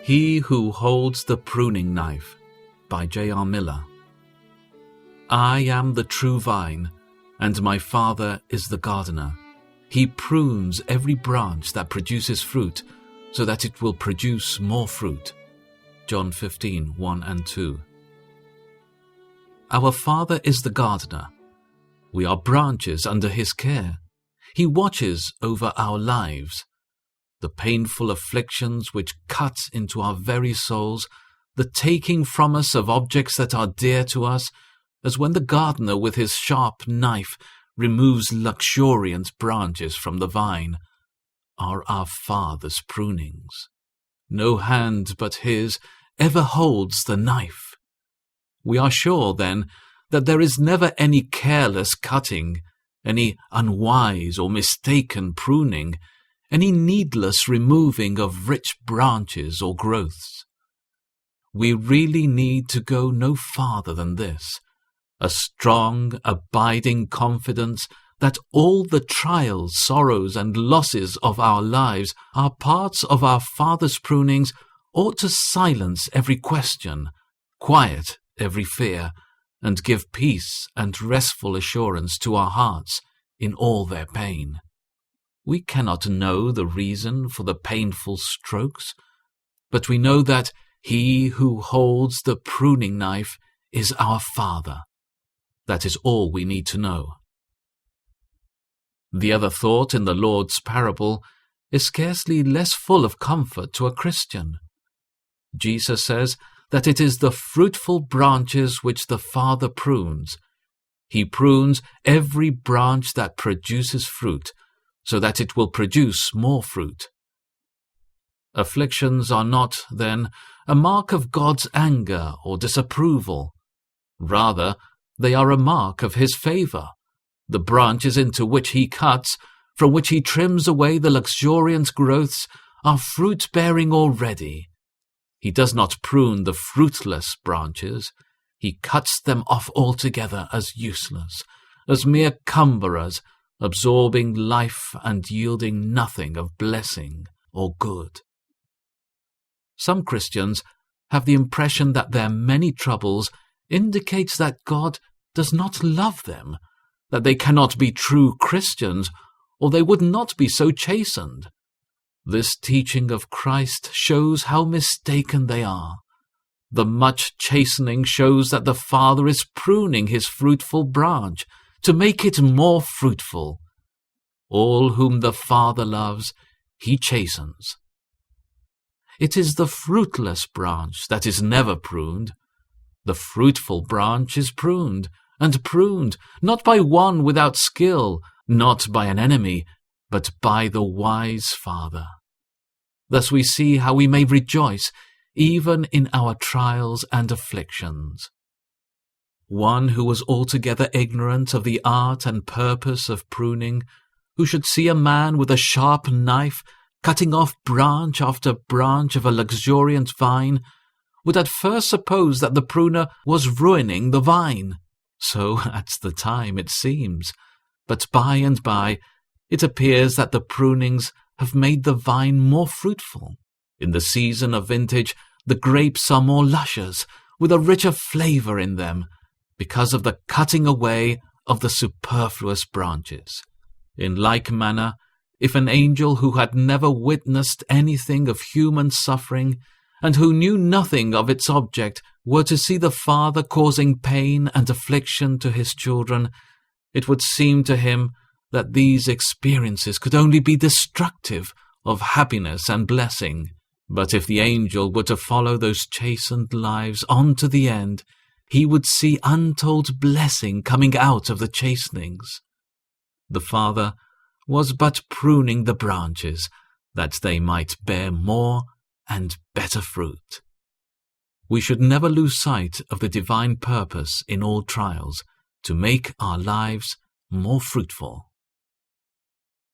He Who Holds the Pruning-Knife by J.R. Miller. I am the true vine, and my Father is the gardener. He prunes every branch that produces fruit, so that it will produce more fruit. John 15:1 and 2. Our Father is the gardener. We are branches under His care. He watches over our lives. The painful afflictions which cut into our very souls, the taking from us of objects that are dear to us, as when the gardener with his sharp knife removes luxuriant branches from the vine, are our Father's prunings. No hand but His ever holds the knife. We are sure, then, that there is never any careless cutting, any unwise or mistaken pruning, any needless removing of rich branches or growths. We really need to go no farther than this, a strong, abiding confidence that all the trials, sorrows, and losses of our lives are parts of our Father's prunings ought to silence every question, quiet every fear, and give peace and restful assurance to our hearts in all their pain. We cannot know the reason for the painful strokes, but we know that He who holds the pruning knife is our Father. That is all we need to know. The other thought in the Lord's parable is scarcely less full of comfort to a Christian. Jesus says that it is the fruitful branches which the Father prunes. He prunes every branch that produces fruit, so that it will produce more fruit. Afflictions are not, then, a mark of God's anger or disapproval. Rather, they are a mark of His favor. The branches into which He cuts, from which He trims away the luxuriant growths, are fruit-bearing already. He does not prune the fruitless branches. He cuts them off altogether as useless, as mere cumberers, absorbing life and yielding nothing of blessing or good. Some Christians have the impression that their many troubles indicates that God does not love them, that they cannot be true Christians, or they would not be so chastened. This teaching of Christ shows how mistaken they are. The much chastening shows that the Father is pruning His fruitful branch to make it more fruitful. All whom the Father loves, He chastens. It is the fruitless branch that is never pruned. The fruitful branch is pruned, and pruned, not by one without skill, not by an enemy, but by the wise Father. Thus we see how we may rejoice even in our trials and afflictions. One who was altogether ignorant of the art and purpose of pruning, who should see a man with a sharp knife cutting off branch after branch of a luxuriant vine, would at first suppose that the pruner was ruining the vine. So at the time it seems, but by and by it appears that the prunings have made the vine more fruitful. In the season of vintage, the grapes are more luscious, with a richer flavor in them, because of the cutting away of the superfluous branches. In like manner, if an angel who had never witnessed anything of human suffering, and who knew nothing of its object, were to see the Father causing pain and affliction to His children, it would seem to him that these experiences could only be destructive of happiness and blessing. But if the angel were to follow those chastened lives on to the end, he would see untold blessing coming out of the chastenings. The Father was but pruning the branches, that they might bear more and better fruit. We should never lose sight of the divine purpose in all trials, to make our lives more fruitful.